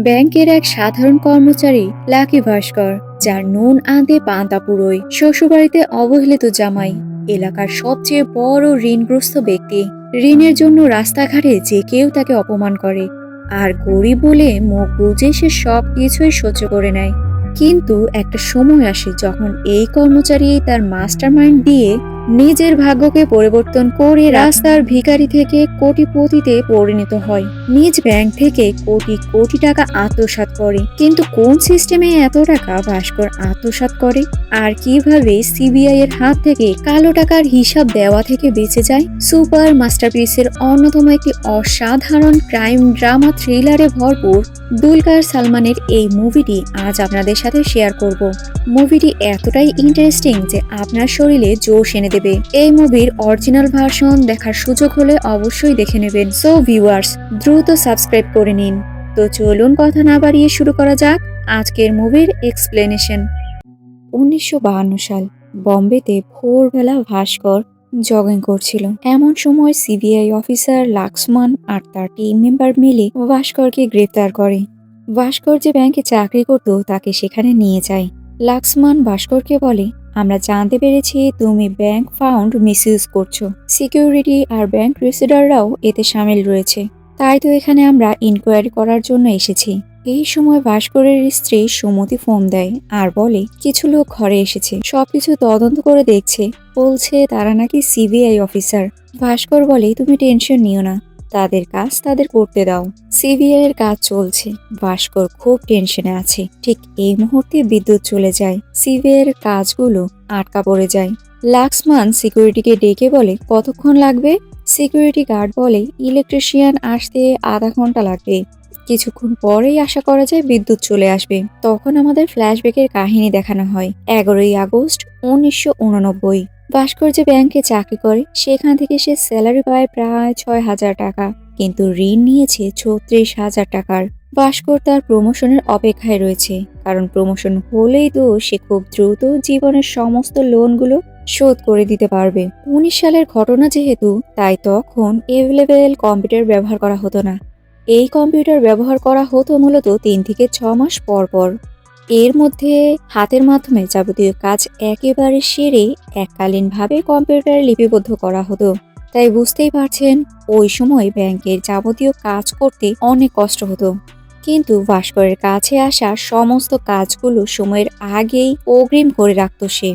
ব্যাংকের এক সাধারণ কর্মচারী লাকি ভাস্কর, যার নুন আনতে পান্তা পুরোয়, শ্বশুরবাড়িতে অবহেলিত জামাই, এলাকার সবচেয়ে বড় ঋণগ্রস্ত ব্যক্তি। ঋণের জন্য রাস্তাঘাটে যে কেউ তাকে অপমান করে, আর গরিব বলে মুখ বুজে সে সব কিছুই সহ্য করে নেয়। কিন্তু একটা সময় আসে যখন এই কর্মচারী তার মাস্টারমাইন্ড দিয়ে নিজের ভাগ্যকে পরিবর্তন করে রাস্তার ভিখারি থেকে কোটিপতিতে পরিণত হয়। নিজ ব্যাংক থেকে কোটি কোটি টাকা আত্মসাৎ করে। কিন্তু কোন সিস্টেমে এত টাকা ভাস্কর আত্মসাৎ করে, আর কিভাবে সিবিআই এর হাত থেকে কালো টাকার হিসাব দেওয়া থেকে বেঁচে যায়? সুপার মাস্টারপিসের অন্যতম একটি অসাধারণ ক্রাইম ড্রামা থ্রিলারে ভরপুর দুলকার সালমানের এই মুভিটি আজ আপনাদের সাথে শেয়ার করব। মুভিটি এতটাই ইন্টারেস্টিং যে আপনার শরীরে জোশ এনে দেবে। এই মুভির অরিজিনাল ভার্সন দেখার সুযোগ হলে অবশ্যই দেখে নেবেন। সো ভিউয়ার্স, দ্রুত সাবস্ক্রাইব করে নিন। তো চলুন কথা না বাড়িয়ে শুরু করা যাক আজকের মুভির এক্সপ্লেনেশন। 1952 সাল, বম্বেতে ভোরবেলা ভাস্কর জগিং করছিল। এমন সময় সিবিআই অফিসার লাক্সমান আর তার টিম মেম্বার মিলে ভাস্করকে গ্রেফতার করে। ভাস্কর যে ব্যাংকে চাকরি করত তাকে সেখানে নিয়ে যায়। লাক্সমান ভাস্করকে বলে, আমরা জানতে পেরেছি তুমি ব্যাংক ফান্ড মিসইউজ করছো। সিকিউরিটি আর ব্যাংক রিসিডাররাও এতে সামিল রয়েছে। তাই তো এখানে আমরা ইনকোয়ারি করার জন্য এসেছি। এই সময় ভাস্করের স্ত্রী সুমতি ফোন দেয় আর বলে কিছু লোক ঘরে এসেছে, সবকিছু তদন্ত করে দেখছে, বলছে তারা নাকি সিবিআই অফিসার। ভাস্কর বলে, তুমি টেনশন নিও না, তাদের কাজ তাদের করতে দাও। সিবিআই এর কাজ চলছে। ভাস্কর খুব টেনশনে আছে। ঠিক এই মুহূর্তে বিদ্যুৎ চলে যায়। সিবিআই এর কাজগুলো আটকা পড়ে যায়। লাক্সমান সিকিউরিটিকে ডেকে বলে, কতক্ষণ লাগবে? সিকিউরিটি গার্ড বলে, ইলেকট্রিশিয়ান আসতে আধা ঘন্টা লাগবে। কিছুক্ষণ পরেই আশা করা যায় বিদ্যুৎ চলে আসবে। তখন আমাদের ফ্ল্যাশব্যাকের কাহিনী দেখানো হয় 11ই আগস্ট 1989। ভাস্কর যে ব্যাংকে চাকরি করে সেখান থেকে সে স্যালারি পায় প্রায় 6,000 টাকা, কিন্তু ঋণ নিয়েছে 36,000 টাকার। ভাস্কর তার প্রমোশনের অপেক্ষায় রয়েছে, কারণ প্রমোশন হলেই তো সে খুব দ্রুত জীবনের সমস্ত লোনগুলো শোধ করে দিতে পারবে। 19 সালের ঘটনা যেহেতু, তাই তখন এভেলেবেল কম্পিউটার ব্যবহার করা হতো না। এই কম্পিউটার ব্যবহার করা হতো মূলত 3 থেকে 6 মাস পর পর। এর মধ্যে হাতের মাধ্যমে যাবতীয় কাজ একেবারে সেরে এককালীনভাবে কম্পিউটারে লিপিবদ্ধ করা হতো। তাই বুঝতেই পারছেন, ওই সময় ব্যাংকের যাবতীয় কাজ করতে অনেক কষ্ট হতো। কিন্তু ভাস্করের কাছে আসা সমস্ত কাজগুলো সময়ের আগেই অগ্রিম করে রাখত সে।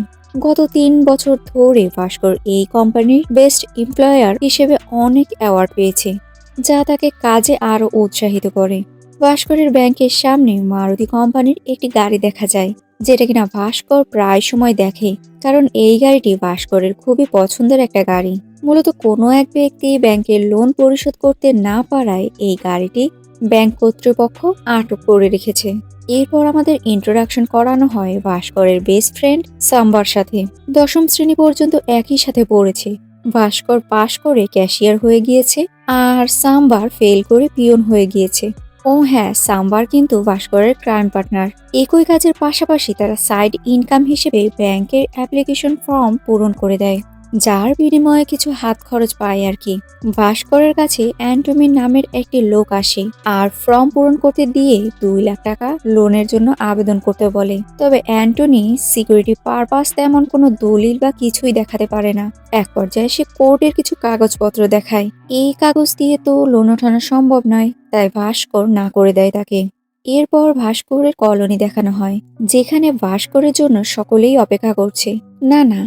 গত 3 বছর ধরে ভাস্কর এই কোম্পানির বেস্ট এমপ্লয়ার হিসেবে অনেক অ্যাওয়ার্ড পেয়েছে, যা তাকে কাজে আরো উৎসাহিত করে। ভাস্করের ব্যাংকের সামনে মারুতি কোম্পানির একটি গাড়ি দেখা যায়, যেটা কিনা ভাস্কর প্রায় সময় দেখে, কারণ এই গাড়িটি ভাস্করের খুবই পছন্দের একটা গাড়ি। মূলত কোনো এক ব্যক্তি ব্যাংকের লোন পরিশোধ করতে না পারায় এই গাড়িটি ব্যাংক কর্তৃপক্ষ আটক করে রেখেছে। এরপর আমাদের ইন্ট্রোডাকশন করানো হয় ভাস্করের বেস্ট ফ্রেন্ড সাম্বার সাথে। 10ম শ্রেণী পর্যন্ত একই সাথে পড়েছে। ভাস্কর পাশ করে ক্যাশিয়ার হয়ে গিয়েছে, আর সাম্বার ফেল করে পিয়ন হয়ে গিয়েছে। ও হ্যাঁ, সাম্বার কিন্তু ভাস্করের ক্রাইম পার্টনার। একই কাজের পাশাপাশি তারা সাইড ইনকাম হিসেবে ব্যাংকের অ্যাপ্লিকেশন ফর্ম পূরণ করে দেয়, যার বিনিময়ে কিছু হাত খরচ পায় আর কি। ভাস্করের কাছে অ্যান্টমি নামের একটি লোক আসে আর ফর্ম পূরণ করতে দিয়ে 2 লাখ টাকা লোনের জন্য আবেদন করতে বলে। তবে অ্যান্টনি সিকিউরিটি পারপাস তেমন কোনো দলিল বা কিছুই দেখাতে পারে না। এক পর্যায়ে সে কোর্টের কিছু কাগজপত্র দেখায়। এই কাগজ দিয়ে তো লোন ওঠানো সম্ভব নয়, তাই ভাস্কর না করে দেয় তাকে। এরপর ভাস্করের কলোনি দেখানো হয়, যেখানে ভাস্করের জন্য সকলেই অপেক্ষা করছে। না না,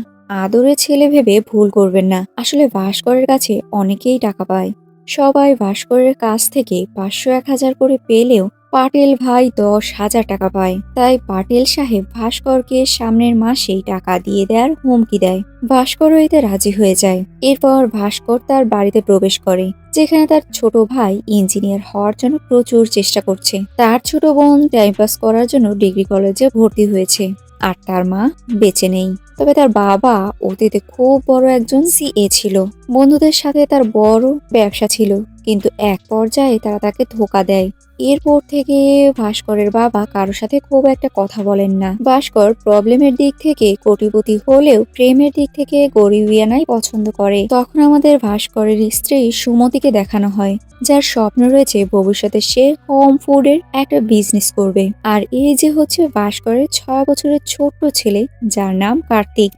আদরের ছেলে ভেবে ভুল করবেন না, আসলে ভাস্করের কাছে অনেকেই টাকা পায়। সবাই ভাস্করের কাছ থেকে 500-1000 করে পেলেও পাটেল ভাই 10,000 টাকা পায়। তাই পাটেল সাহেব ভাস্করকে সামনের মাসেই টাকা দিয়ে দেওয়ার হুমকি দেয়। ভাস্করও এতে রাজি হয়ে যায়। এরপর ভাস্কর তার বাড়িতে প্রবেশ করে, যেখানে তার ছোট ভাই ইঞ্জিনিয়ার হওয়ার জন্য প্রচুর চেষ্টা করছে। তার ছোট বোন টাইম পাস করার জন্য ডিগ্রি কলেজে ভর্তি হয়েছে, আর তার মা বেঁচে নেই। তবে তার বাবা অতীতে খুব বড় একজন সিএ ছিল। বন্ধুদের সাথে তার বড় ব্যবসা ছিল, কিন্তু এক পর্যায়ে তারা তাকে ধোঁকা দেয়। এরপর থেকে ভাস্করের বাবা কারোর সাথে খুব একটা কথা বলেন না। ভাস্কর প্রবলেমের দিক থেকে কোটিপতি হলেও প্রেমের দিক থেকে গরিবিয়ানাই পছন্দ করে। তখন আমাদের ভাস্করের স্ত্রী সুমতিকে দেখানো হয়, যার স্বপ্ন রয়েছে ভবিষ্যতে সে হোম ফুডের একটা বিজনেস করবে। আর এই যে হচ্ছে ভাস্করের 6 বছরের ছোট্ট ছেলে, যার নাম কার্তিক।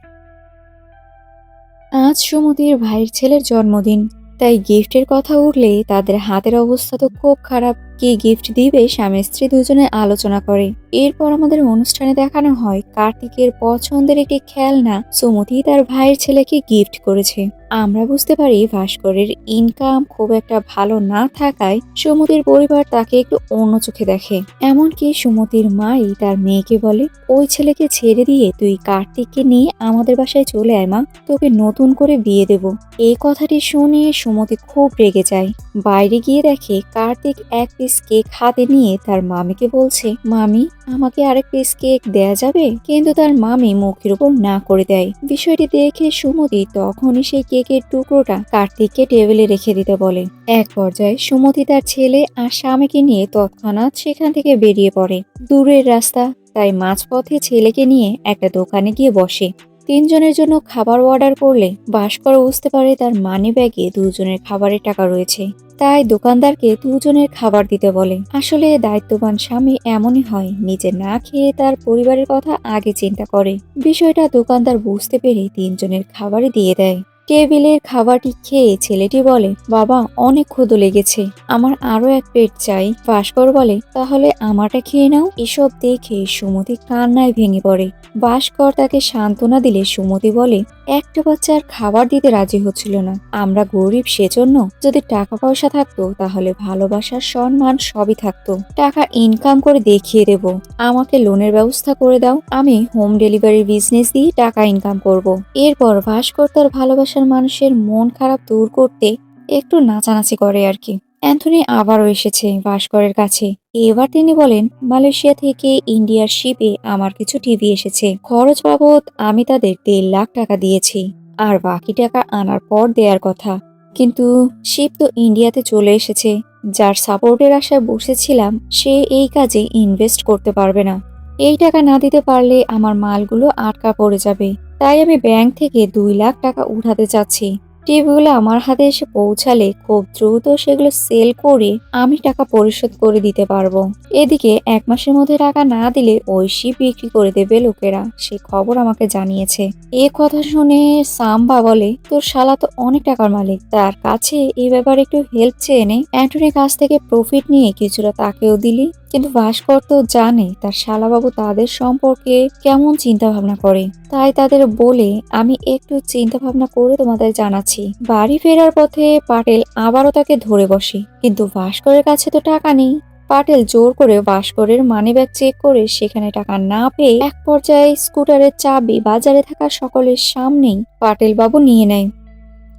আজ সুমতির ভাইয়ের ছেলের জন্মদিন, তাই গিফটের কথা উঠলে তাদের হাতের অবস্থা তো খুব খারাপ। কি গিফট দিবে স্বামী স্ত্রী দুজনে আলোচনা করে। এরপর আমাদের অনুষ্ঠানে দেখানো হয় কার্তিকের পছন্দের একটি খেলনা সুমতি তার ভাইয়ের ছেলেকে গিফট করেছে। আমরা বুঝতে পারি ভাস্করের ইনকাম খুব একটা ভালো না থাকায় সুমতির পরিবার তাকে একটু অন্য চোখে দেখে। এমনকি সুমতির মাই তার মেয়েকে বলে, ওই ছেলেকে ছেড়ে দিয়ে তুই কার্তিককে নিয়ে আমাদের বাসায় চলে আয় মা, তোকে নতুন করে বিয়ে দেব। এই কথাটি শুনে সুমতি খুব রেগে যায়। বাইরে গিয়ে দেখে কার্তিক এক পিস কেক হাতে নিয়ে তার মামিকে বলছে, মামি আমাকে আরেক পিস কেক দেয়া যাবে? কিন্তু তার মামি মুখের উপর না করে দেয়। বিষয়টি দেখে সুমতি তখনই সেই কেকের টুকরোটা কার্তিককে টেবিলে রেখে দিতে বলে। এক পর্যায়ে সুমতি তার ছেলে আর স্বামীকে নিয়ে তৎক্ষণাৎ সেখান থেকে বেরিয়ে পড়ে। দূরের রাস্তা, তাই মাঝপথে ছেলেকে নিয়ে একটা দোকানে গিয়ে বসে। তিনজনের জন্য খাবার অর্ডার করলে ভাস্কর বুঝতে পারে তার মানি ব্যাগে দুজনের খাবারের টাকা রয়েছে, তাই দোকানদারকে দুজনের খাবার দিতে বলে। আসলে দায়িত্ববান স্বামী এমনই হয়, নিজে না খেয়ে তার পরিবারের কথা আগে চিন্তা করে। বিষয়টা দোকানদার বুঝতে পেরে তিনজনের খাবারই দিয়ে দেয়। টেবিলের খাবারটি খেয়ে ছেলেটি বলে, বাবা অনেক ক্ষুধা লেগেছে, আমার আরো এক প্লেট চাই। ভাস্কর বলে, তাহলে আমারটা খেয়ে নাও। এসব দেখে সুমতি কান্নায় ভেঙে পড়ে। ভাস্কর তাকে সান্ত্বনা দিলে সুমতি বলে, একটা বাচ্চার খাবার দিতে রাজি হচ্ছিল না। আমরা গরিব সেজন্য, যদি টাকা পয়সা থাকতো তাহলে ভালোবাসার সম্মান সবই থাকতো। টাকা ইনকাম করে দেখিয়ে দেব। আমাকে লোনের ব্যবস্থা করে দাও, আমি হোম ডেলিভারি বিজনেস দিয়ে টাকা ইনকাম করব। এরপর ভাস্কর তার ভালোবাসার মানুষের মন খারাপ দূর করতে একটু নাচানাচি করে আর কি। অ্যান্থনি আবারও এসেছে ভাস্করের কাছে। এবার তিনি বলেন, মালয়েশিয়া থেকে ইন্ডিয়ার শিপে আমার কিছু টিভি এসেছে। খরচ বাবদ আমি তাদের 1.5 লাখ টাকা দিয়েছি, আর বাকি টাকা আনার পর দেওয়ার কথা। কিন্তু শিপ তো ইন্ডিয়াতে চলে এসেছে। যার সাপোর্টের আশায় বসেছিলাম সে এই কাজে ইনভেস্ট করতে পারবে না। এই টাকা না দিতে পারলে আমার মালগুলো আটকা পড়ে যাবে। তাই আমি ব্যাংক থেকে 2 লাখ টাকা উঠাতে চাচ্ছি। টিপগুলো আমার হাতে এসে পৌঁছালে খুব দ্রুত সেগুলো সেল করে আমি টাকা পরিশোধ করে দিতে পারবো। এদিকে 1 মাসের মধ্যে টাকা না দিলে ওই শিপ বিক্রি করে দেবে লোকেরা, সে খবর আমাকে জানিয়েছে। এ কথা শুনে সাম্বা বলে, তোর শালা তো অনেক টাকার মালিক, তার কাছে এই ব্যাপারে একটু হেল্প চেয়ে নে। অ্যান্টনির কাছ থেকে প্রফিট নিয়ে কিছুটা তাকেও দিলি। কিন্তু ভাস্কর তো জানে তার শালাবাবু তাদের সম্পর্কে কেমন চিন্তা ভাবনা করে, তাই তাদের বলে, আমি একটু চিন্তা ভাবনা করে তোমাদের জানাচ্ছি। বাড়ি ফেরার পথে পাটেল আবারও তাকে ধরে বসে, কিন্তু ভাস্করের কাছে তো টাকা নেই। পাটেল জোর করে ভাস্করের মানিব্যাগ চেক করে সেখানে টাকা না পেয়ে এক পর্যায়ে স্কুটারের চাবি বাজারে থাকা সকলের সামনেই পাটেল বাবু নিয়ে নেয়।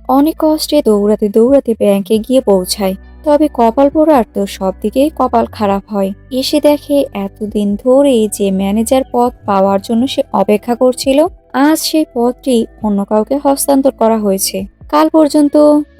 অনেক কষ্টে দৌড়াতে দৌড়াতে ব্যাংকে গিয়ে পৌঁছায়। তবে কপাল পোড়ার তো সব দিকেই কপাল খারাপ হয়। এসে দেখে এতদিন ধরে যে ম্যানেজার পদ পাওয়ার জন্য সে অপেক্ষা করছিল, আজ সেই পদটি অন্য কাউকে হস্তান্তর করা হয়েছে। কাল পর্যন্ত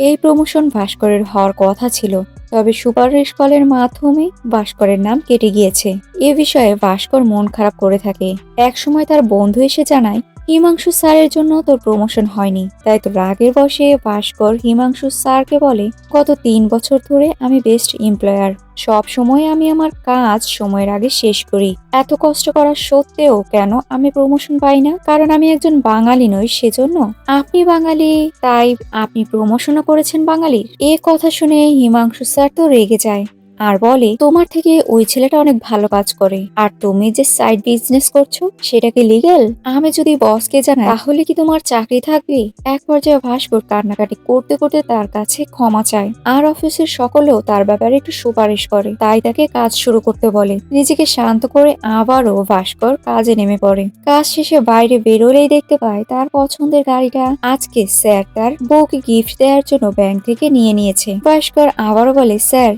এই প্রমোশন ভাস্করের হওয়ার কথা ছিল, তবে সুপারিশ কলের মাধ্যমে ভাস্করের নাম কেটে গিয়েছে। এ বিষয়ে ভাস্কর মন খারাপ করে থাকে। একসময় তার বন্ধু এসে জানায়, হিমাংশু স্যারের জন্য তোর প্রমোশন হয়নি। তাই তো রাগের বশে ভাস্কর হিমাংশু স্যারকে বলে, গত 3 বছর ধরে আমি বেস্ট এমপ্লয়ার, সব সময় আমি আমার কাজ সময়ের আগে শেষ করি। এত কষ্ট করার সত্ত্বেও কেন আমি প্রমোশন পাই না? কারণ আমি একজন বাঙালি নই, সেজন্য। আপনি বাঙালি, তাই আপনি প্রমোশনও করেছেন বাঙালির। এ কথা শুনে হিমাংশু স্যার তো রেগে যায় আর বলে, তোমার থেকে ওই ছেলেটা অনেক ভালো কাজ করে, আর তুমি যে সাইড বিজনেস করছো সেটা কি লিগ্যাল? আমি যদি বসকে জানাই তাহলে কি তোমার চাকরি থাকবে? এক পর্যায়ে ভাস্কর কান্নাকাটি করতে করতে তার কাছে ক্ষমা চায়, আর অফিসের সকলেও তার ব্যাপারে একটু সুপারিশ করে, তাই তাকে কাজ শুরু করতে বলে। নিজেকে শান্ত করে আবারও ভাস্কর কাজে নেমে পড়ে। কাজ শেষে বাইরে বেরোলেই দেখতে পায় তার পছন্দের গাড়িটা আজকে স্যার তার বউকে গিফট দেওয়ার জন্য ব্যাংক থেকে নিয়ে নিয়েছে। ভাস্কর আবারও বলে, স্যার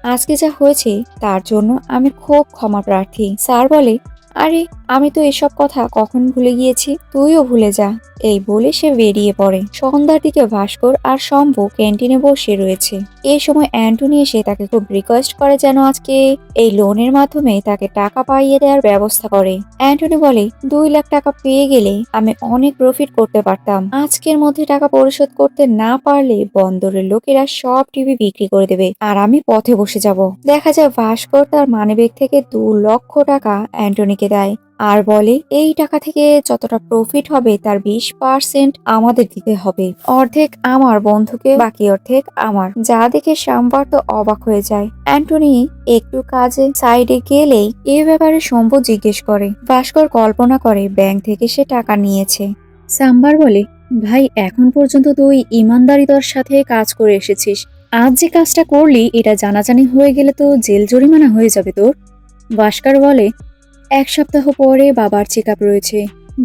আজকে যা হয়েছে তার জন্য আমি খুব ক্ষমা প্রার্থী। স্যার বলে, আরে আমি তো এসব কথা কখন ভুলে গিয়েছি, তুইও ভুলে যা। এই বলে সে বেরিয়ে পড়ে। সন্ধ্যার দিকে ভাস্কর আর শম্ভু ক্যান্টিনে বসে রয়েছে। এই সময় অ্যান্টনি এসে তাকে খুব রিকোয়েস্ট করে যেন আজকে এই লোনের মাধ্যমে তাকে টাকা পাইয়ে দেওয়ার ব্যবস্থা করে। অ্যান্টনি বলে 2 লাখ টাকা পেয়ে গেলে আমি অনেক প্রফিট করতে পারতাম। আজকের মধ্যে টাকা পরিশোধ করতে না পারলে বন্দরের লোকেরা সব টিভি বিক্রি করে দেবে আর আমি পথে বসে যাব। দেখা যায় ভাস্কর তার মানিব্যাগ থেকে 2 লক্ষ টাকা অ্যান্টনিকে দেয় আর বলে এই টাকা থেকে যতটা প্রফিট হবে তার 20% আমাদের দিতে হবে। অর্ধেক আমার বন্ধুকে, বাকি অর্ধেক আমার। যা দেখে সাম্বার তো অবাক হয়ে যায়। অ্যান্টনি একটু কাজে সাইডে গেলেই এ ব্যাপারে শম্ভু জিজ্ঞেস করে। ভাস্কর কল্পনা করে ব্যাংক থেকে সে টাকা নিয়েছে। সাম্বার বলে, ভাই এখন পর্যন্ত তুই ইমানদারিতার সাথে কাজ করে এসেছিস। আজ যে কাজটা করলি এটা জানাজানি হয়ে গেলে তো জেল জরিমানা হয়ে যাবে তোর। ভাস্কর বলে, 1 সপ্তাহ পরে বাবার চেক আপ রয়েছে,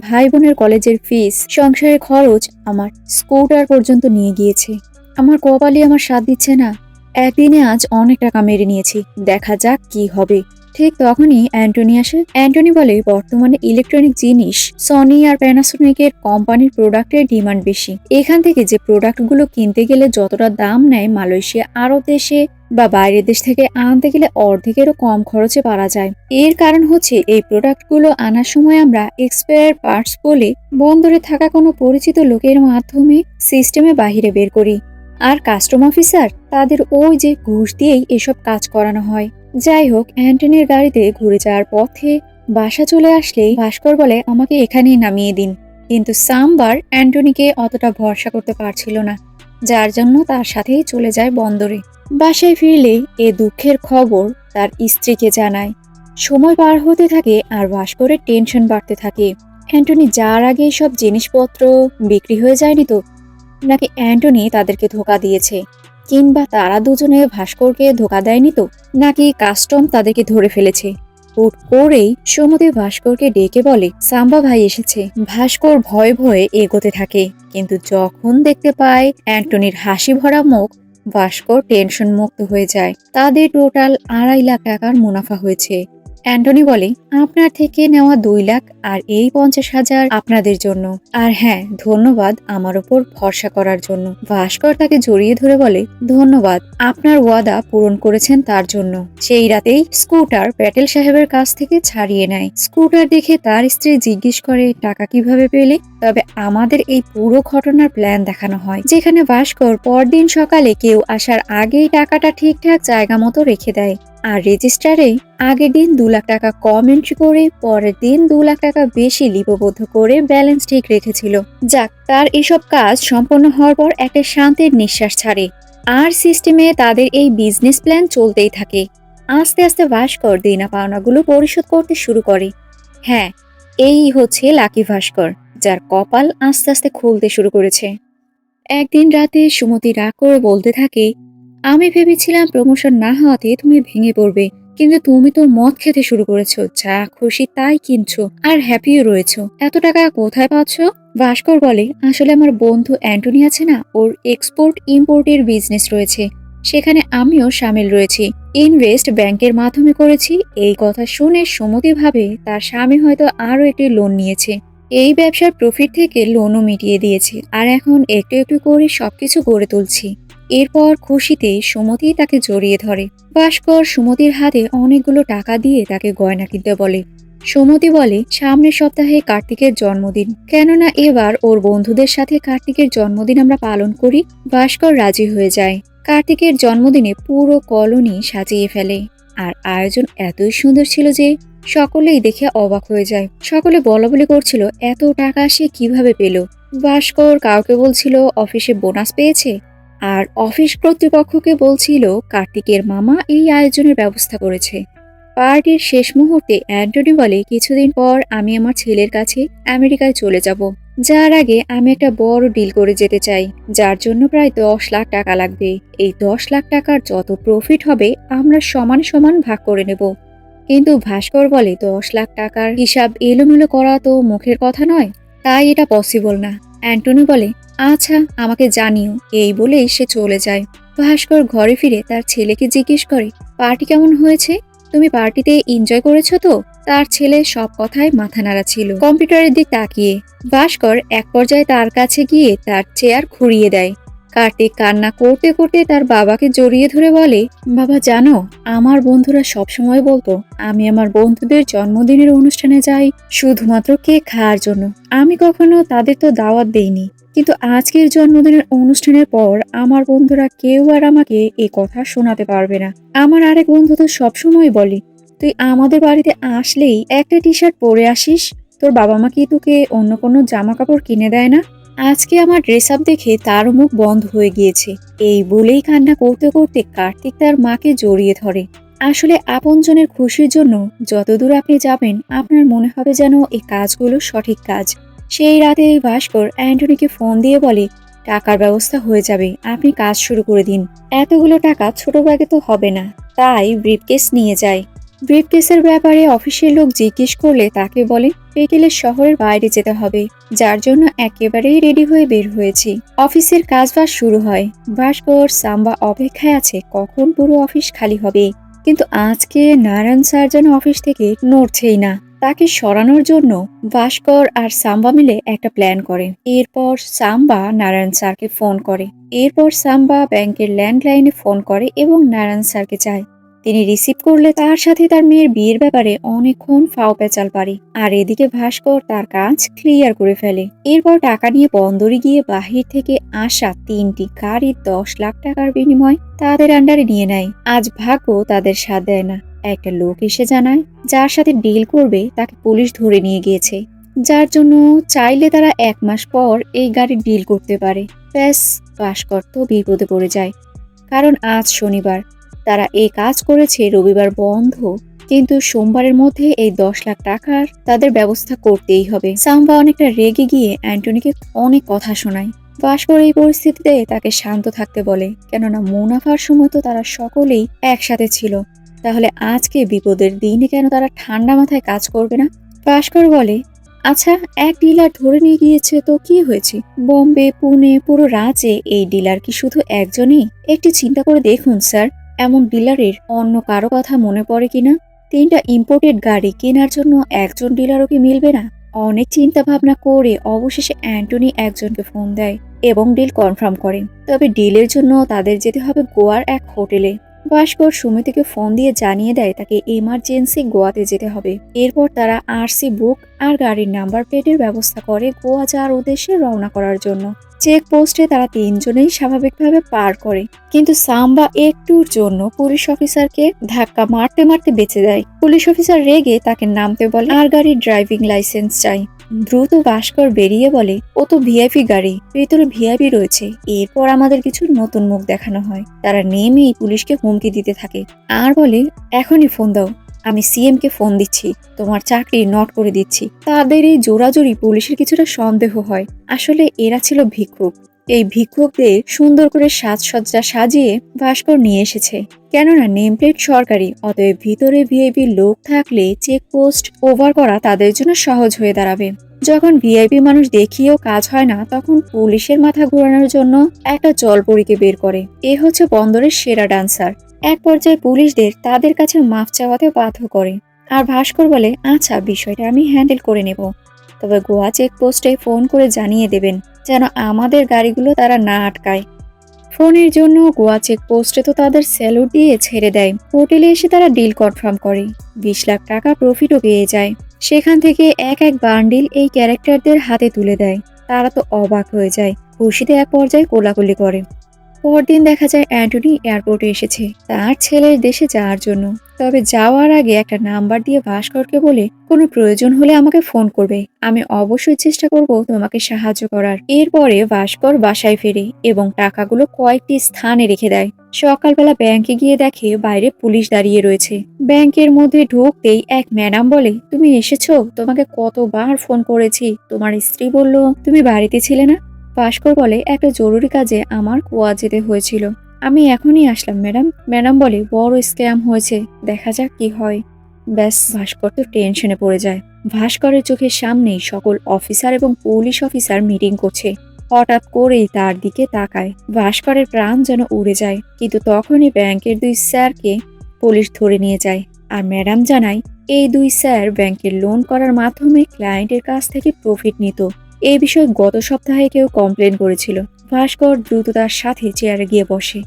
ভাই বোনের কলেজের ফিস, সংসারের খরচ, আমার স্কুটার পর্যন্ত নিয়ে গিয়েছে। আমার কপালই আমার সাথ দিচ্ছে না। একদিনে আজ অনেক টাকা মেরে নিয়েছি, দেখা যাক কি হবে। ঠিক তখনই অ্যান্টনি আসে। অ্যান্টনি বলে, বর্তমানে ইলেকট্রনিক জিনিস সনি আর প্যানাসোনিকের কোম্পানির প্রোডাক্টের ডিমান্ড বেশি। এখান থেকে যে প্রোডাক্টগুলো কিনতে গেলে যতটা দাম নেয় মালয়েশিয়া আরব দেশে বা বাইরের দেশ থেকে আনতে গেলে অর্ধেকেরও কম খরচে পাওয়া যায়। এর কারণ হচ্ছে এই প্রোডাক্টগুলো আনার সময় আমরা এক্সপায়ার পার্টস বলে বন্দরে থাকা কোনো পরিচিত লোকের মাধ্যমে সিস্টেমে বাহিরে বের করি, আর কাস্টম অফিসার তাদের ওই যে ঘুষ দিয়েই এসব কাজ করানো হয়। যাই হোক, অ্যান্টনির গাড়িতে ঘুরে যাওয়ার পথে বাসা চলে আসলেই ভাস্কর বলে, আমাকে এখানেই নামিয়ে দিন। কিন্তু সাম্বার অ্যান্টনিকে অতটা ভরসা করতে পারছিল না, যার জন্য তার সাথেই চলে যায় বন্দরে। বাসায় ফিরলে এ দুঃখের খবর তার স্ত্রীকে জানায়। সময় পার হতে থাকে আর ভাস্করের টেনশন বাড়তে থাকে। অ্যান্টনি যার আগে সব জিনিসপত্র বিক্রি হয়ে যায়নি তো, নাকি অ্যান্টনি তাদেরকে ধোকা দিয়েছে, কিংবা তারা দুজনে ভাস্করকে ধোকা দেয়নি তো, নাকি কাস্টম তাদেরকে ধরে ফেলেছে। হুট করেই সুমতি ভাস্করকে ডেকে বলে, সাম্বা ভাই এসেছে। ভাস্কর ভয়ে ভয়ে এগোতে থাকে, কিন্তু যখন দেখতে পায় অ্যান্টনির হাসি ভরা মুখ, ভাস্কর টেনশন মুক্ত হয়ে যায়। তাদের টোটাল 2.5 লাখ টাকার মুনাফা হয়েছে। অ্যান্টনি বলে, আপনার থেকে নেওয়া 2 লাখ আর এই 50,000 আপনাদের জন্য। আর হ্যাঁ, ধন্যবাদ আমার উপর ভরসা করার জন্য। ভাস্কর তাকে জড়িয়ে ধরে বলে, ধন্যবাদ, আপনার ওয়াদা পূরণ করেছেন তার জন্য। সেই রাতেই স্কুটার প্যাটেল সাহেবের কাছ থেকে ছাড়িয়ে নেয়। স্কুটার দেখে তার স্ত্রী জিজ্ঞেস করে, টাকা কিভাবে পেলে? তবে আমাদের এই পুরো ঘটনার প্ল্যান দেখানো হয়, যেখানে ভাস্কর পরদিন সকালে কেউ আসার আগেই টাকাটা ঠিকঠাক জায়গা মতো রেখে দেয়, আর রেজিস্টারে আগের দিন 2 লাখ টাকা কম এন্ট্রি করে পরের দিন 2 লাখ টাকা বেশি লিপিবদ্ধ করে ব্যালেন্স ঠিক রেখেছিল। যাক, তার এসব কাজ সম্পন্ন হওয়ার পর একটা শান্তির নিঃশ্বাস ছাড়ে। আর সিস্টেমে তাদের এই বিজনেস প্ল্যান চলতেই থাকে। আস্তে আস্তে ভাস্কর দেনা পাওনাগুলো পরিশোধ করতে শুরু করে। হ্যাঁ, এই হচ্ছে লাকি ভাস্কর, যার কপাল আস্তে আস্তে খুলতে শুরু করেছে। একদিন রাতে সুমতি রাগ করে বলতে থাকে, আমি ভেবেছিলাম প্রমোশন না হওয়াতে তুমি ভেঙে পড়বে, কিন্তু তুমি তো মদ খেতে শুরু করেছো, যা খুশি তাই কিনছো আর হ্যাপিও রয়েছো। এত টাকা কোথায় পাচ্ছ? ভাস্কর বলে, আসলে আমার বন্ধু অ্যান্টনি আছে না, ওর এক্সপোর্ট ইম্পোর্টের বিজনেস রয়েছে, সেখানে আমিও সামিল রয়েছি। ইনভেস্ট ব্যাংকের মাধ্যমে করেছি। এই কথা শুনে সুমতি ভাবে তার স্বামী হয়তো আরো একটি লোন নিয়েছে। এই ব্যবসার প্রফিট থেকে লোনও মিটিয়ে দিয়েছি আর এখন একটু একটু করে সবকিছু গড়ে তুলছি। এরপর খুশিতে সুমতি তাকে জড়িয়ে ধরে। ভাস্কর সুমতির হাতে অনেকগুলো টাকা দিয়ে তাকে গয়না কিনতে বলে। সুমতি বলে, সামনের সপ্তাহে কার্তিকের জন্মদিন, কেননা এবার ওর বন্ধুদের সাথে কার্তিকের জন্মদিন আমরা পালন করি। ভাস্কর রাজি হয়ে যায়। কার্তিকের জন্মদিনে পুরো কলোনি সাজিয়ে ফেলে, আর আয়োজন এতই সুন্দর ছিল যে সকলেই দেখে অবাক হয়ে যায়। সকলে বলাবলি করছিল, এত টাকা সে কিভাবে পেল। ভাস্কর কাউকে বলছিল অফিসে বোনাস পেয়েছে, আর অফিস কর্তৃপক্ষকে বলছিল কার্তিকের মামা এই আয়োজনের ব্যবস্থা করেছে। পার্টির শেষ মুহূর্তে অ্যান্টনি বলে, কিছুদিন পর আমি আমার ছেলের কাছে আমেরিকায় চলে যাব। যার আগে আমি একটা বড় ডিল করে যেতে চাই, যার জন্য প্রায় 10 লাখ টাকা লাগবে। এই 10 লাখ টাকার যত প্রফিট হবে আমরা সমান সমান ভাগ করে নেব। কিন্তু ভাস্কর বলে, 10 লাখ টাকার হিসাব এলোমেলো করা তো মুখের কথা নয়, তাই এটা পসিবল না। অ্যান্টনি বলে, আচ্ছা আমাকে জানিও। এই বলেই সে চলে যায়। ভাস্কর ঘরে ফিরে তার ছেলেকে জিজ্ঞেস করে, পার্টি কেমন হয়েছে? তুমি পার্টিতে এনজয় করেছো তো? তার ছেলে সব কথায় মাথা নাড়া ছিল কম্পিউটারের দিক তাকিয়ে। ভাস্কর এক পর্যায়ে তার কাছে গিয়ে তার চেয়ার ঘুরিয়ে দেয়। কার্তিক কান্না করতে করতে তার বাবাকে জড়িয়ে ধরে বলে, বাবা জানো, আমার বন্ধুরা সবসময় বলতো আমি আমার বন্ধুদের জন্মদিনের অনুষ্ঠানে যাই শুধুমাত্র কেক খাওয়ার জন্য। আমি কখনো তাদের তো দাওয়াত দেইনি, কিন্তু আজকের জন্মদিনের অনুষ্ঠানের পর আমার বন্ধুরা কেউ আর আমাকে এ কথা শোনাতে পারবে না। আমার আরেক বন্ধু তো সবসময় বলে, তুই আমাদের বাড়িতে আসলেই একটা টি শার্ট পরে আসিস, তোর বাবা মা কি তোকে অন্য কোনো জামা কাপড় কিনে দেয় না? আজকে আমার ড্রেস আপ দেখে তার মুখ বন্ধ হয়ে গিয়েছে। এই বলেই কান্না করতে করতে কার্তিক তার মাকে জড়িয়ে ধরে। আসলে আপনজনের খুশির জন্য যতদূর আপনি যাবেন, আপনার মনে হবে যেন এই কাজগুলো সঠিক কাজ। সেই রাতে ভাস্কর অ্যান্টনিকে ফোন দিয়ে বলে, টাকার ব্যবস্থা হয়ে যাবে, আপনি কাজ শুরু করে দিন। এতগুলো টাকা ছোট ব্যাগে তো হবে না, তাই ব্রিফকেস নিয়ে যায়। ব্রিফকেসের ব্যাপারে অফিসের লোক জিজ্ঞেস করলে তাকে বলে, বিকেলে শহরের বাইরে যেতে হবে, যার জন্য একেবারেই রেডি হয়ে বের হয়েছি। অফিসের কাজবাজ শুরু হয়। ভাস্কর সাম্বা অপেক্ষায় আছে কখন পুরো অফিস খালি হবে, কিন্তু আজকে নারায়ণ স্যার যেন অফিস থেকে নড়ছেই না। তাকে সরানোর জন্য ভাস্কর আর সাম্বা মিলে একটা প্ল্যান করে। এরপর সাম্বা নারায়ণ স্যারকে ফোন করে। এরপর সাম্বা ব্যাংকের ল্যান্ডলাইনে ফোন করে এবং নারায়ণ স্যারকে চায়। তিনি রিসিভ করলে তার সাথে তার মেয়ের বিয়ের ব্যাপারে অনেকক্ষণ ফাও পেঁচাল পারে। আর এদিকে ভাস্কর তার কাজ ক্লিয়ার করে ফেলে। এরপর টাকা নিয়ে বন্দরে গিয়ে বাহির থেকে আসা 3টি গাড়ি 10 লাখ টাকার বিনিময় তাদের আন্ডারে নিয়ে নেয়। আজ ভাগ্য তাদের সাথ দেয় না। একটা লোক এসে জানায় যার সাথে ডিল করবে তাকে পুলিশ ধরে নিয়ে গিয়েছে, যার জন্য চাইলে তারা 1 মাস পর এই গাড়ি ডিল করতে পারে। ব্যাস, ভাস্কর তো বিপদে পড়ে যায়, কারণ আজ শনিবার। তারা এই কাজ করেছে রবিবার বন্ধ, কিন্তু সোমবারের মধ্যে এই 10 লাখ টাকার তাদের ব্যবস্থা করতেই হবে। সাম্বা অনেকটা রেগে গিয়ে অ্যান্টনিকে অনেক কথা শোনায়। ভাস্কর এই পরিস্থিতিতে তাকে শান্ত থাকতে বলে, কেননা মুনাফার সময় তো তারা সকলেই একসাথে ছিল, তাহলে আজকে বিপদের দিনে কেন তারা ঠান্ডা মাথায় কাজ করবে না? ভাস্কর বলে, আচ্ছা, এক ডিলার ধরে নিয়ে গিয়েছে তো কি হয়েছে? বোম্বে, পুনে, পুরো রাজ্যে এই ডিলার কি শুধু একজনই? একটু চিন্তা করে দেখুন স্যার, এমন ডিলারের অন্য কারো কথা মনে পড়ে কিনা? 3টা ইম্পোর্টেড গাড়ি কেনার জন্য একজন ডিলারও কি মিলবে না? অনেক চিন্তা ভাবনা করে অবশেষে অ্যান্টনি একজনকে ফোন দেয় এবং ডিল কনফার্ম করে। তবে ডিলের জন্য তাদের যেতে হবে গোয়ার এক হোটেলে। ভাস্কর সুমিতিকে ফোন দিয়ে জানিয়ে দেয় তাকে ইমার্জেন্সি গোয়াতে যেতে হবে। এরপর তারা আরসি বুক আর গাড়ির নাম্বার প্লেটের ব্যবস্থা করে গোয়া যাওয়ার উদ্দেশ্যে রওনা করার জন্য। চেক পোস্টে তারা 3জনেই স্বাভাবিকভাবে পার করে, কিন্তু সাম্বা একটুর জন্য পুলিশ অফিসারকে ধাক্কা মারতে মারতে বেঁচে যায়। পুলিশ অফিসার রেগে তাকে নামতে বলে আর গাড়ির ড্রাইভিং লাইসেন্স চাই। দ্রুত ভাস্কর বেরিয়ে বলে, ও তো ভিআইপি গাড়ি, ভেতরে ভিআইপি রয়েছে। এরপর আমাদের কিছু নতুন মুখ দেখানো হয়। তারা নেমেই পুলিশকে হুমকি দিতে থাকে আর বলে, এখনই ফোন দাও, আমি সিএম কে ফোন দিচ্ছি, তোমার চাকরি নট করে দিচ্ছি। তাদের এই জোরাজোরি পুলিশের কিছুটা সন্দেহ হয়। আসলে এরা ছিল ভিক্ষুক। এই ভিক্ষুকদের সুন্দর করে সাজসজ্জা সাজিয়ে ভাস্কর নিয়ে এসেছে, কেননা নেম প্লেট সরকারি, অতএব ভিতরে ভিআইপি লোক থাকলে চেকপোস্ট ওভার করা তাদের জন্য সহজ হয়ে দাঁড়াবে। যখন ভিআইপি মানুষ দেখিয়েও কাজ হয় না, তখন পুলিশের মাথা ঘোরানোর জন্য একটা জলপরীকে বের করে। এ হচ্ছে বন্দরের সেরা ডান্সার। এক পর্যায়ে পুলিশদের তাদের কাছে মাফ চাওয়াতে বাধ্য করে। আর ভাস্কর বলে, আচ্ছা, বিষয়টা আমি হ্যান্ডেল করে নেব, তবে গোয়া চেকপোস্টে ফোন করে জানিয়ে দেবেন যেন আমাদের গাড়িগুলো তারা না আটকায়। ফোনের জন্য গোয়া চেকপোস্টে তো তাদের স্যালুট দিয়ে ছেড়ে দেয়। হোটেলে এসে তারা ডিল কনফার্ম করে, 20 লাখ টাকা প্রফিটও পেয়ে যায়। সেখান থেকে এক এক বান্ডিল এই ক্যারেক্টারদের হাতে তুলে দেয়। তারা তো অবাক হয়ে যায়, খুশিতে এক পর্যায়ে কোলাকুলি করে। পরদিন দেখা যায় অ্যান্টনি এয়ারপোর্টে এসেছে তার ছেলের দেশে যাওয়ার জন্য। তবে যাওয়ার আগে একটা নাম্বার দিয়ে ভাস্করকে বলে, কোনো প্রয়োজন হলে আমাকে ফোন করবে, আমি অবশ্যই চেষ্টা করব তোমাকে সাহায্য করার। এরপরে ভাস্কর বাসায় ফেরে এবং টাকাগুলো কয়েকটি স্থানে রেখে দেয়। সকালবেলা ব্যাংকে গিয়ে দেখে বাইরে পুলিশ দাঁড়িয়ে রয়েছে। ব্যাংকের মধ্যে ঢুকতেই এক ম্যাডাম বলে, তুমি এসেছো, তোমাকে কতবার ফোন করেছি, তোমার স্ত্রী বলল তুমি বাড়িতে ছিলে না। ভাস্কর বলে, একটা জরুরি কাজে আমার গোয়া যেতে হয়েছিল, আমি এখনই আসলাম ম্যাডাম। ম্যাডাম বলে, বড় স্ক্যাম হয়েছে, দেখা যাক কি হয়। ব্যাস, ভাস্কর তো টেনশনে পড়ে যায়। ভাস্করের চোখের সামনেই সকল অফিসার এবং পুলিশ অফিসার মিটিং করছে। হঠাৎ করেই তার দিকে তাকায়। ভাস্করের প্রাণ যেন উড়ে যায়, কিন্তু তখনই ব্যাংকের 2 স্যারকে পুলিশ ধরে নিয়ে যায় আর ম্যাডাম জানায় এই দুই স্যার ব্যাংকের লোন করার মাধ্যমে ক্লায়েন্টের কাছ থেকে প্রফিট নিত। এই বিষয়ে গত সপ্তাহে কেউ কমপ্লেন করেছিল। ভাস্কর দ্রুত তার সাথে চেয়ারে গিয়ে বসে।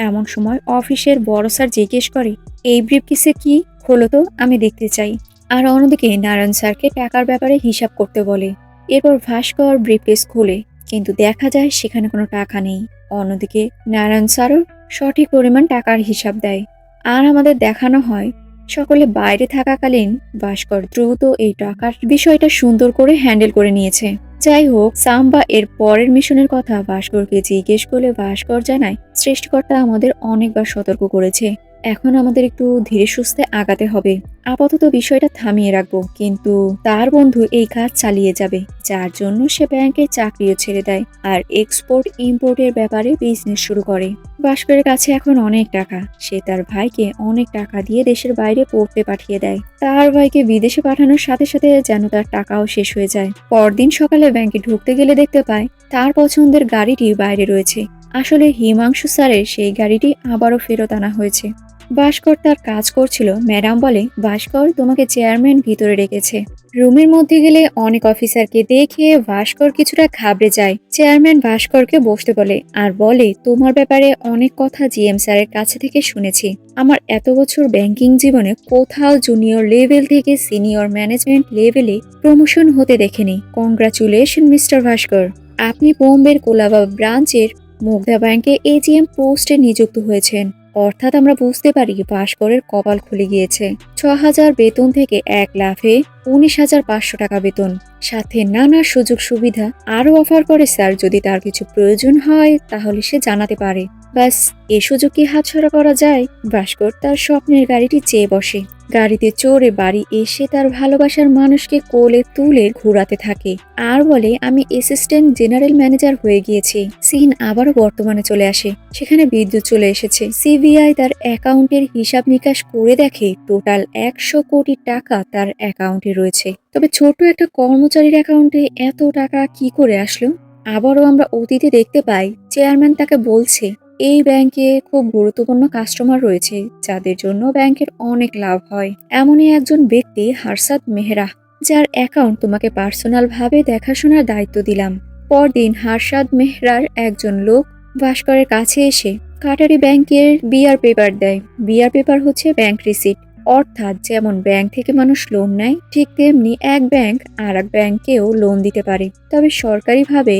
এমন সময় অফিসের বড় স্যার জিজ্ঞেস করে, এই ব্রিফকেসে কি? খোলো তো, আমি দেখতে চাই। আর অন্যদিকে নারায়ণ স্যারকে টাকার ব্যাপারে হিসাব করতে বলে। এরপর ভাস্কর ব্রিফকেস খোলে, কিন্তু দেখা যায় সেখানে কোনো টাকা নেই। অন্যদিকে নারায়ণ স্যারও সঠিক পরিমাণ টাকার হিসাব দেয়। আর আমাদের দেখানো হয় সকলে বাইরে থাকাকালীন ভাস্কর দ্রুত এই টাকার বিষয়টা সুন্দর করে হ্যান্ডেল করে নিয়েছে। যাই হোক, সাম্বা এর পরের মিশনের কথা ভাস্করকে জিজ্ঞেস করলে ভাস্কর জানায় সৃষ্টিকর্তা আমাদের অনেকবার সতর্ক করেছে, এখন আমাদের একটু ধীরে সুস্থে আগাতে হবে। আপাতত বিষয়টা থামিয়ে রাখবো, কিন্তু তার বন্ধু এই কাজ চালিয়ে যাবে, যার জন্য সে ব্যাংকের চাকরিও ছেড়ে দেয় আর এক্সপোর্ট ইম্পোর্টের ব্যাপারে বিজনেস শুরু করে। ভাস্করের কাছে এখন অনেক টাকা, সে তার ভাইকে অনেক টাকা দিয়ে দেশের বাইরে পড়তে পাঠিয়ে দেয়। তার ভাইকে বিদেশে পাঠানোর সাথে সাথে যেন তার টাকাও শেষ হয়ে যায়। পরদিন সকালে ব্যাংকে ঢুকতে গেলে দেখতে পায় তার পছন্দের গাড়িটি বাইরে রয়েছে। আসলে হিমাংশু স্যারের সেই গাড়িটি আবারও ফেরত আনা হয়েছে। ভাস্কর তার কাজ করছিল। ম্যাডাম বলে, ভাস্কর, তোমাকে চেয়ারম্যান ভিতরে রেখেছে। রুমের মধ্যে গেলে অনেক অফিসারকে দেখে ভাস্কর কিছুটা ঘাবড়ে যায়। চেয়ারম্যান ভাস্করকে বসতে বলে আর বলে, তোমার ব্যাপারে অনেক কথা জিএম স্যারের কাছে থেকে শুনেছি। আমার এত বছর ব্যাংকিং জীবনে কোথাও জুনিয়র লেভেল থেকে সিনিয়র ম্যানেজমেন্ট লেভেলে প্রমোশন হতে দেখেনি। কংগ্রাচুলেশন মিস্টার ভাস্কর, আপনি বোম্বের কোলাবা ব্রাঞ্চের মুগ্ধা ব্যাংকে এজিএম পোস্টে নিযুক্ত হয়েছেন। অর্থাৎ আমরা বুঝতে পারি ভাস্করের কপাল খুলে গিয়েছে। ৬,০০০ বেতন থেকে ১ লাফে ১৯,৫০০ টাকা বেতন, সাথে নানা সুযোগ সুবিধা আরও অফার করে স্যার। যদি তার কিছু প্রয়োজন হয় তাহলে সে জানাতে পারে। ব্যাস, এ সুযোগ কি হাতছাড়া করা যায়? ভাস্কর তার স্বপ্নের গাড়িটি চেয়ে বসে। গাড়িতে চড়ে বাড়ি এসে তার ভালোবাসার মানুষকে কোলে তুলে ঘোরাতে থাকে আর বলে, আমি অ্যাসিস্ট্যান্ট জেনারেল ম্যানেজার হয়ে গিয়েছি। সিন আবারও বর্তমানে চলে আসে। সেখানে বিদ্যুৎ চলে এসেছে। সিবিআই তার অ্যাকাউন্টের হিসাব নিকাশ করে দেখে টোটাল ১০০ কোটি টাকা তার অ্যাকাউন্টে রয়েছে। তবে ছোট একটা কর্মচারীর অ্যাকাউন্টে এত টাকা কি করে আসলো? আবারও আমরা অতীতে দেখতে পাই চেয়ারম্যান তাকে বলছে, এই ব্যাংকে খুব গুরুত্বপূর্ণ কাস্টমার রয়েছে যাদের জন্য ব্যাংকের অনেক লাভ হয়। এমনই একজন ব্যক্তি হারসাদ মেহরা, যার অ্যাকাউন্ট তোমাকে পার্সোনাল ভাবে দেখাশোনার দায়িত্ব দিলাম। পরদিন হারসাদ মেহরার একজন লোক ভাস্করের কাছে এসে কাটারি ব্যাংকের বিআর পেপার দেয়। বিআর পেপার হচ্ছে ব্যাংক রিসিট। অর্থাৎ যেমন ব্যাংক থেকে মানুষ লোন নেয়, ঠিক তেমনি এক ব্যাংক আর এক ব্যাংকেও লোন দিতে পারে। তবে সরকারিভাবে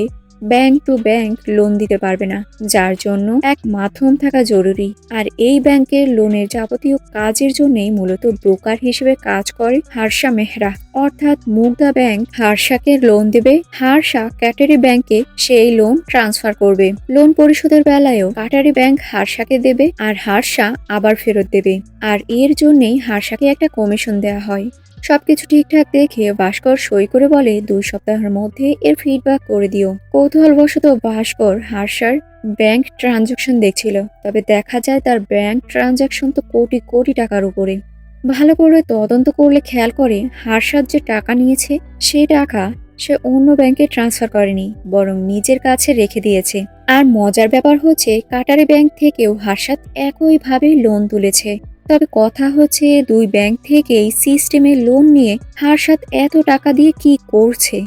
ব্যাংক টু ব্যাংক লোন দিতে পারবে না, যার জন্য এক মাধ্যম থাকা জরুরি। আর এই ব্যাংকের লোনের যাবতীয় কাজের জন্যই মূলত ব্রোকার হিসেবে কাজ করে হারসা মেহরা। অর্থাৎ মুগ্ধা ব্যাংক হারসাকে লোন দেবে, হারসা কাটারি ব্যাংকে সেই লোন ট্রান্সফার করবে। লোন পরিশোধের বেলায়ও কাটারি ব্যাংক হারসাকে দেবে আর হারসা আবার ফেরত দেবে। আর এর জন্যই হারসাকে একটা কমিশন দেওয়া হয়। সবকিছু ঠিকঠাক দেখে ভাস্কর সই করে বলে, ২ সপ্তাহের মধ্যে এর ফিডব্যাক করে দিও। কৌতূহলবশত ভাস্কর হারসার ব্যাংক ট্রানজাকশন দেখছিল। তবে দেখা যায় তার ব্যাংক ট্রানজাকশন তো কোটি কোটি টাকার উপরে। ভালো করে তদন্ত করলে খেয়াল করে হারসাদ যে টাকা নিয়েছে সেই টাকা সে অন্য ব্যাংকে ট্রান্সফার করেনি, বরং নিজের কাছে রেখে দিয়েছে। আর মজার ব্যাপার হচ্ছে কাটারি ব্যাংক থেকেও হারসাদ একইভাবে লোন তুলেছে। তবে কথা হচ্ছে দুই ব্যাংক থেকেই সিস্টেমে লোন নিয়ে হারসাদ এত টাকা দিয়ে কি করছে।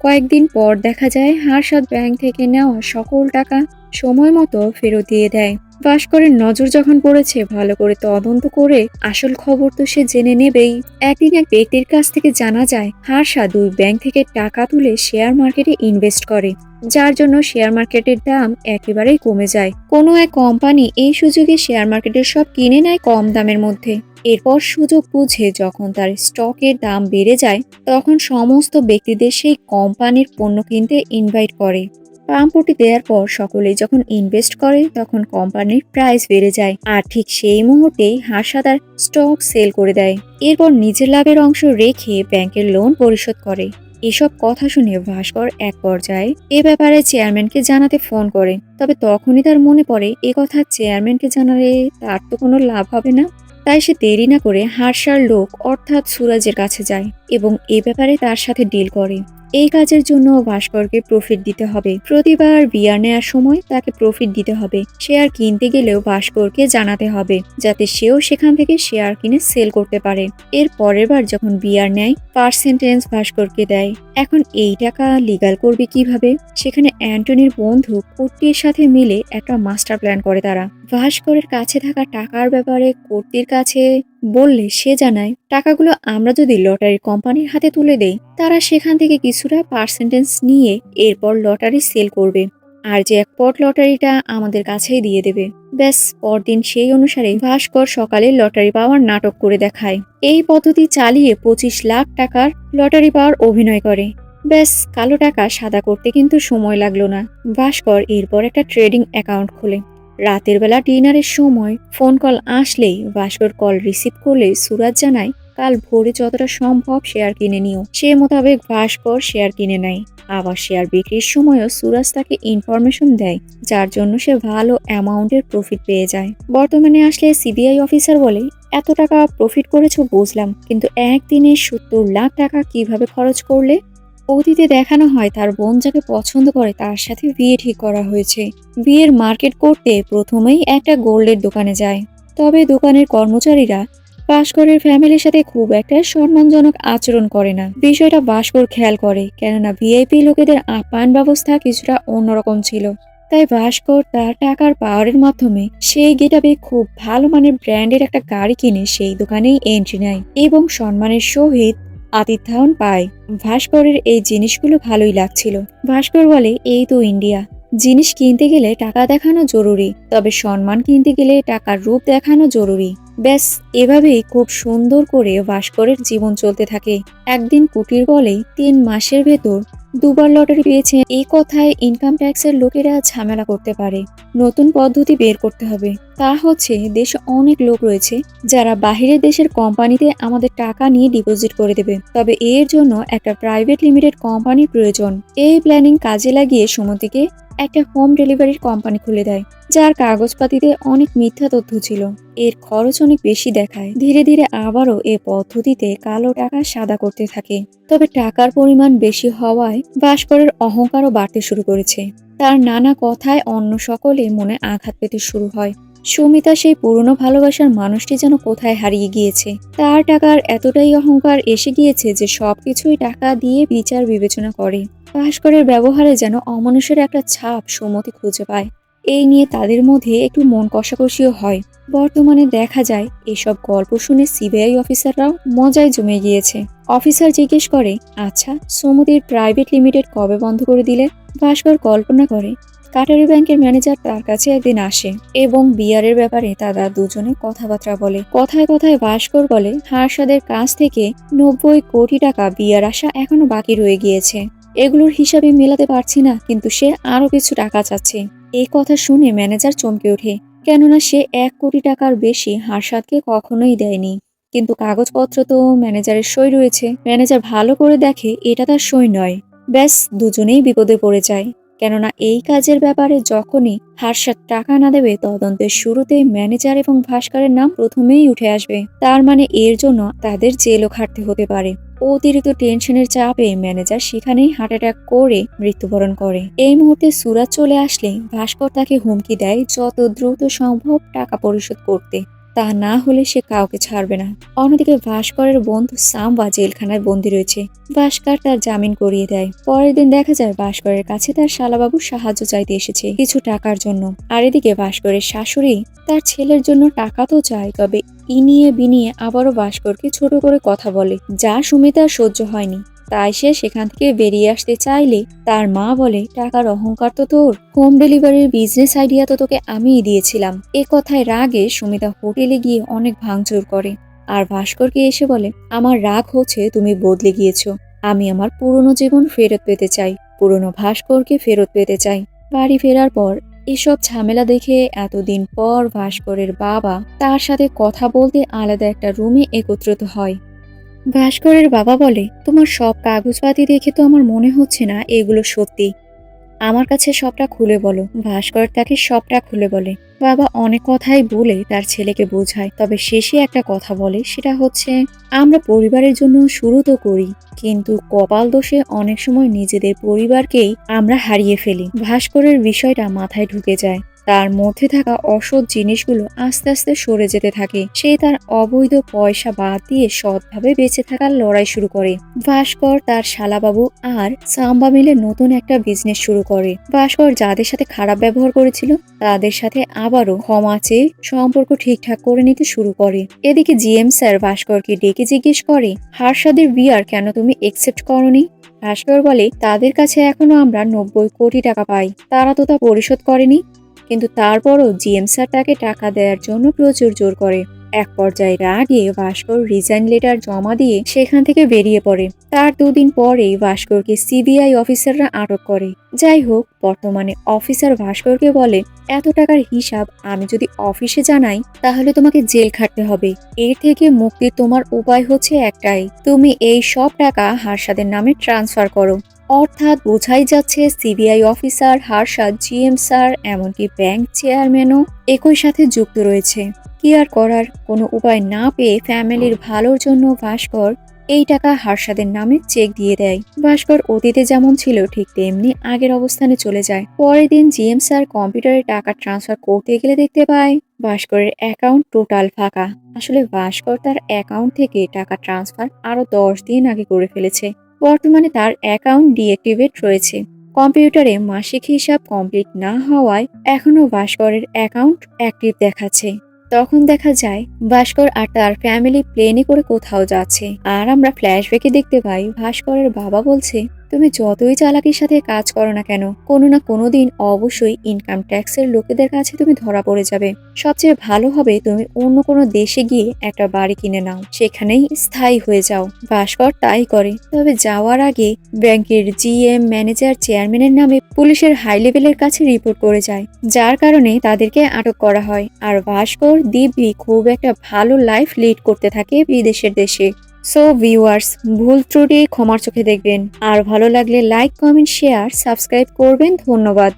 কয়েকদিন পর দেখা যায় হারসাদ ব্যাংক থেকে নেওয়া সকল টাকা সময় মতো ফেরত দিয়ে দেয়। ভাস্করের নজর যখন পড়েছে, ভালো করে তদন্ত করে আসল খবর তো সে জেনে নেবেই। একদিন এক ব্যক্তির কাছ থেকে জানা যায় হারসা দুই ব্যাংক থেকে টাকা তুলে শেয়ার মার্কেটে ইনভেস্ট করে, যার জন্য শেয়ার মার্কেটের দাম একেবারেই কমে যায়। কোনো এক কোম্পানি এই সুযোগে শেয়ার মার্কেটের সব কিনে নেয় কম দামের মধ্যে। এরপর সুযোগ বুঝে যখন তার স্টকের দাম বেড়ে যায়, তখন সমস্ত ব্যক্তিদের সেই কোম্পানির পণ্য কিনতে ইনভাইট করে। পাম্পটি দেওয়ার পর সকলেই যখন ইনভেস্ট করে, তখন কোম্পানির প্রাইস বেড়ে যায়। আর ঠিক সেই মুহূর্তেই হারসা তার স্টক সেল করে দেয়। এরপর নিজের লাভের অংশ রেখে ব্যাংকের লোন পরিশোধ করে। এসব কথা শুনে ভাস্কর এক পর্যায়ে এ ব্যাপারে চেয়ারম্যানকে জানাতে ফোন করে। তবে তখনই তার মনে পড়ে, এ কথা চেয়ারম্যানকে জানালে তার তো কোনো লাভ হবে না। তাই সে দেরি না করে হারসার লোক অর্থাৎ সুরাজের কাছে যায় এবং এ ব্যাপারে তার সাথে ডিল করে। এই কাজের জন্য ভাস্করকে প্রফিট দিতে হবে। প্রতিবার বিয়ার নেয়ার সময় তাকে প্রফিট দিতে হবে। শেয়ার কিনতে গেলেও ভাস্করকে জানাতে হবে, যাতে সেও সেখান থেকে শেয়ার কিনে সেল করতে পারে। এর পরের বার যখন বিয়ার নেয় পার্সেন্টেজ ভাস্করকে দেয়। এখন এই টাকা লিগাল করবে কিভাবে? সেখানে অ্যান্টনির বন্ধু কর্তির সাথে মিলে একটা মাস্টার প্ল্যান করে তারা। ভাস্করের কাছে থাকা টাকার ব্যাপারে কর্তির কাছে বললে সে জানায়, টাকাগুলো আমরা যদি লটারি কোম্পানির হাতে তুলে দেই, তারা সেখান থেকে কিছুটা পার্সেন্টেজ নিয়ে এরপর লটারি সেল করবে, আর জ্যাকপট লটারিটা আমাদের কাছেই দিয়ে দেবে। ব্যাস, পরদিন সেই অনুসারে ভাস্কর সকালে লটারি পাওয়ার নাটক করে দেখায়। এই পদ্ধতি চালিয়ে 25 লাখ টাকার লটারি পাওয়ার অভিনয় করে। ব্যাস, কালো টাকা সাদা করতে কিন্তু সময় লাগলো না। ভাস্কর এরপর একটা ট্রেডিং অ্যাকাউন্ট খোলে। রাতের বেলা ডিনারের সময় ফোন কল আসলেই ভাস্কর কল রিসিভ করলে সুরাজ জানায়, কাল ভোরে যতটা সম্ভব শেয়ার কিনে নিও। সে মোতাবেক ভাস্কর শেয়ার কিনে নেয়। আবার শেয়ার বিক্রির সময়ও সুরাজ তাকে ইনফরমেশন দেয়, যার জন্য সে ভালো অ্যামাউন্টের প্রফিট পেয়ে যায়। বর্তমানে আসলে সিবিআই অফিসার বলে, এত টাকা প্রফিট করেছো বুঝলাম, কিন্তু একদিনে 70 লাখ টাকা কিভাবে খরচ করলে? অতীতে দেখানো হয় তার বোন যাকে পছন্দ করে তার সাথে বিয়ে ঠিক করা হয়েছে। বিয়ের মার্কেট করতে প্রথমেই একটা গোল্ডের দোকানে যায়। তবে দোকানের কর্মচারীরা ভাস্করের ফ্যামিলির সাথে খুব একটা সম্মানজনক আচরণ করে না। বিষয়টা ভাস্কর খেয়াল করে, কেননা ভিআইপি লোকেদের আপ্যায়ন ব্যবস্থা কিছুটা অন্যরকম ছিল। তাই ভাস্কর তার টাকার পাওয়ারের মাধ্যমে সেই গেটআপে খুব ভালো মানের ব্র্যান্ডের একটা গাড়ি কিনে সেই দোকানেই এন্ট্রি নেয় এবং সম্মানের সহিত আতিথ্যায়ন পায়। ভাস্করের এই জিনিসগুলো ভালোই লাগছিল। ভাস্কর বলে, এই তো ইন্ডিয়া, জিনিস কিনতে গেলে টাকা দেখানো জরুরি, তবে সম্মান কিনতে গেলে টাকার রূপ দেখানো জরুরি। ব্যাস, এভাবেই খুব সুন্দর করে ভাস্করের জীবন চলতে থাকে। একদিন কুটির বলে 3 মাসের ভেতর 2বার লটারি পেয়েছে, এই কথায় ইনকাম ট্যাক্সের লোকেরা ঝামেলা করতে পারে। নতুন পদ্ধতি বের করতে হবে। তা হচ্ছে, দেশে অনেক লোক রয়েছে যারা বাহিরের দেশের কোম্পানিতে আমাদের টাকা নিয়ে ডিপোজিট করে দেবে, তবে এর জন্য একটা প্রাইভেট লিমিটেড কোম্পানির প্রয়োজন। এই প্ল্যানিং কাজে লাগিয়ে সুমতিকে একটা হোম ডেলিভারির কোম্পানি খুলে দেয়, যার কাগজপাতিতে অনেক মিথ্যা তথ্য ছিল। এর খরচ অনেক বেশি দেখায়। ধীরে ধীরে আবারও এ পদ্ধতিতে কালো টাকা সাদা করতে থাকে। তবে টাকার পরিমাণ বেশি হওয়ায় ভাস্করের অহংকারও বাড়তে শুরু করেছে। তার নানা কথায় অন্য সকলে মনে আঘাত পেতে শুরু হয়। সুমিতা সেই পুরনো ভালোবাসার মানুষটি যেন কোথায় হারিয়ে গিয়েছে। তার টাকার এতটাই অহংকার এসে গিয়েছে যে সবকিছুই টাকা দিয়ে বিচার বিবেচনা করে। ভাস্করের ব্যবহারে যেন অমানুষের একটা ছাপ সুমতি খুঁজে পায়। এই নিয়ে তাদের মধ্যে একটু মন কষাকষিও হয়। বর্তমানে দেখা যায় এসব গল্প শুনে সিবিআই অফিসাররাও মজায় জমে গিয়েছে। অফিসার জিজ্ঞেস করে, আচ্ছা, সুমতির প্রাইভেট লিমিটেড কবে বন্ধ করে দিলে? ভাস্কর কল্পনা করে কাটারি ব্যাংকের ম্যানেজার তার কাছে একদিন আসে এবং বিয়ারের ব্যাপারে তারা দুজনে কথাবার্তা বলে। কথায় কথায় ভাস্কর বলে, হারসাদের কাছ থেকে 90 কোটি টাকা বিয়ার আসা এখনো বাকি রয়ে গিয়েছে। এগুলোর হিসাবে মেলাতে পারছি না, কিন্তু সে আরো কিছু টাকা চাচ্ছে। এই কথা শুনে ম্যানেজার চমকে ওঠে, কেননা সে 1 কোটি টাকার বেশি হারসাদকে কখনোই দেয়নি। কিন্তু কাগজপত্র তো ম্যানেজারের সই রয়েছে। ম্যানেজার ভালো করে দেখে এটা তার সই নয়। ব্যাস, দুজনেই বিপদে পড়ে যায়। কেননা এই কাজের ব্যাপারে যখনই হারসাদ টাকা না দেবে, তদন্তের শুরুতেই ম্যানেজার এবং ভাস্করের নাম প্রথমেই উঠে আসবে। তার মানে এর জন্য তাদের জেলও খাটতে হতে পারে। অতিরিক্ত টেনশনের চাপে ম্যানেজার সেখানেই হার্ট অ্যাটাক করে মৃত্যুবরণ করে। এই মুহূর্তে সুরাজ চলে আসলে ভাস্কর তাকে হুমকি দেয় যত দ্রুত সম্ভব টাকা পরিশোধ করতে, তা না হলে সে কাউকে ছাড়বে না। অন্যদিকে ভাস্করের বন্ধু সাম্বা জেলখানায় বন্দী রয়েছে। ভাস্কর তার জামিন করিয়ে দেয়। পরের দিন দেখা যায় ভাস্করের কাছে তার শালাবাবু সাহায্য চাইতে এসেছে কিছু টাকার জন্য। আর এদিকে ভাস্করের শাশুড়ি তার ছেলের জন্য টাকা তো চায়, তবে ইনিয়ে বিনিয়ে আবারও ভাস্করকে ছোট করে কথা বলে, যা সুমিতার সহ্য হয়নি। তাই সে সেখান থেকে বেরিয়ে আসতে চাইলে তার মা বলে, টাকার অহংকার তো তোর, হোম ডেলিভারির বিজনেস আইডিয়া তো তোকে আমিই দিয়েছিলাম। এ কথায় রাগে সুমিতা হোটেলে গিয়ে অনেক ভাঙচুর করে। আর ভাস্করকে এসে বলে, আমার রাগ হচ্ছে তুমি বদলে গিয়েছো, আমি আমার পুরনো জীবন ফেরত পেতে চাই, পুরনো ভাস্করকে ফেরত পেতে চাই। বাড়ি ফেরার পর এসব ঝামেলা দেখে এতদিন পর ভাস্করের বাবা তার সাথে কথা বলতে আলাদা একটা রুমে একত্রিত হয়। ভাস্করের বাবা বলে, তোমার সব কাগজপাতি দেখে তো আমার মনে হচ্ছে না এগুলো সত্যি। আমার কাছে সবটা খুলে বলো। ভাস্কর তাকে সবটা খুলে বলে। বাবা অনেক কথাই বলে তার ছেলেকে বোঝায়, তবে শেষে একটা কথা বলে, সেটা হচ্ছে আমরা পরিবারের জন্য শুরু তো করি, কিন্তু কপাল দোষে অনেক সময় নিজেদের পরিবারকেই আমরা হারিয়ে ফেলি। ভাস্করের বিষয়টা মাথায় ঢুকে যায়। তার মধ্যে থাকা অসৎ জিনিসগুলো আস্তে আস্তে সরে যেতে থাকে। সে তার অবৈধ পয়সা বাদ দিয়ে সৎভাবে বেঁচে থাকার লড়াই শুরু করে। ভাস্কর, তার শালাবাবু আর সাম্বা মিলে নতুন একটা বিজনেস শুরু করে। ভাস্কর যাদের সাথে খারাপ ব্যবহার করেছিল তাদের সাথে আবারও ক্ষমা চেয়ে সম্পর্ক ঠিকঠাক করে নিতে শুরু করে। এদিকে জিএম স্যার ভাস্করকে ডেকে জিজ্ঞেস করে, হার্ষাদের বিয়ার কেন তুমি একসেপ্ট করনি? ভাস্কর বলে, তাদের কাছে এখনো আমরা 90 কোটি টাকা পাই, তারা তো তা পরিশোধ করেনি। কিন্তু তারপরও জিএম স্যার তাকে টাকা দেওয়ার জন্য প্রচুর জোর করে। এক পর্যায়ে রাগে ভাস্কর রিজাইন লেটার জমা দিয়ে সেখান থেকে বেরিয়ে পড়ে। তার 2 দিন পরেই ভাস্করকে সিবিআই অফিসাররা আটক করে। যাই হোক, বর্তমানে অফিসার ভাস্করকে বলে, এত টাকার হিসাব আমি যদি অফিসে জানাই তাহলে তোমাকে জেল খাটতে হবে। এর থেকে মুক্তির তোমার উপায় হচ্ছে একটাই, তুমি এই সব টাকা হার্ষাদের নামে ট্রান্সফার করো। অর্থাৎ বোঝাই যাচ্ছে সিবিআই অফিসার, হার্ষাদ, জিএম স্যার, এমনকি ব্যাংক চেয়ারম্যানও একই সাথে যুক্ত রয়েছে। কি আর করার, কোনো উপায় না পেয়ে ফ্যামিলির ভালোর জন্য ভাস্কর এই টাকা হার্ষাদের নামে চেক দিয়ে দেয়। ভাস্কর অতীতে যেমন ছিল ঠিক তেমনি আগের অবস্থানে চলে যায়। পরের দিন জিএম স্যার কম্পিউটারে টাকা ট্রান্সফার করতে গেলে দেখতে পায় ভাস্করের অ্যাকাউন্ট টোটাল ফাঁকা। আসলে ভাস্কর তার অ্যাকাউন্ট থেকে টাকা ট্রান্সফার আরো 10 দিন আগে করে ফেলেছে। বর্তমানে তার অ্যাকাউন্ট ডিঅ্যাক্টিভেট রয়েছে। কম্পিউটারে মাসিক হিসাব কমপ্লিট না হওয়ায় এখনো ভাস্করের অ্যাকাউন্ট অ্যাক্টিভ দেখাচ্ছে। তখন দেখা যায় ভাস্কর আর তার ফ্যামিলি প্লেনে করে কোথাও যাচ্ছে, আর আমরা ফ্ল্যাশব্যাকে দেখতে পাই ভাস্করের বাবা বলছে, তুমি যতই চালাকির সাথে কাজ করো না কেন, কোনো না কোনো দিন অবশ্যই ইনকাম ট্যাক্সের লোকেদের কাছে তুমি ধরা পড়ে যাবে। সবচেয়ে ভালো হবে তুমি অন্য কোনো দেশে গিয়ে একটা বাড়ি কিনে নাও, সেখানেই স্থায়ী হয়ে যাও। ভাস্কর তাই করে, তবে যাওয়ার আগে ব্যাংকের জিএম, ম্যানেজার, চেয়ারম্যানের নামে পুলিশের হাই লেভেলের কাছে রিপোর্ট করে যায়, যার কারণে তাদেরকে আটক করা হয়। আর ভাস্কর দিব্যি খুব একটা ভালো লাইফ লিড করতে থাকে বিদেশের দেশে। সো ভিউয়ার্স, ভুল ত্রুটি ক্ষমার চোখে দেখবেন। আর ভালো লাগলে লাইক, কমেন্ট, শেয়ার, সাবস্ক্রাইব করবেন। ধন্যবাদ।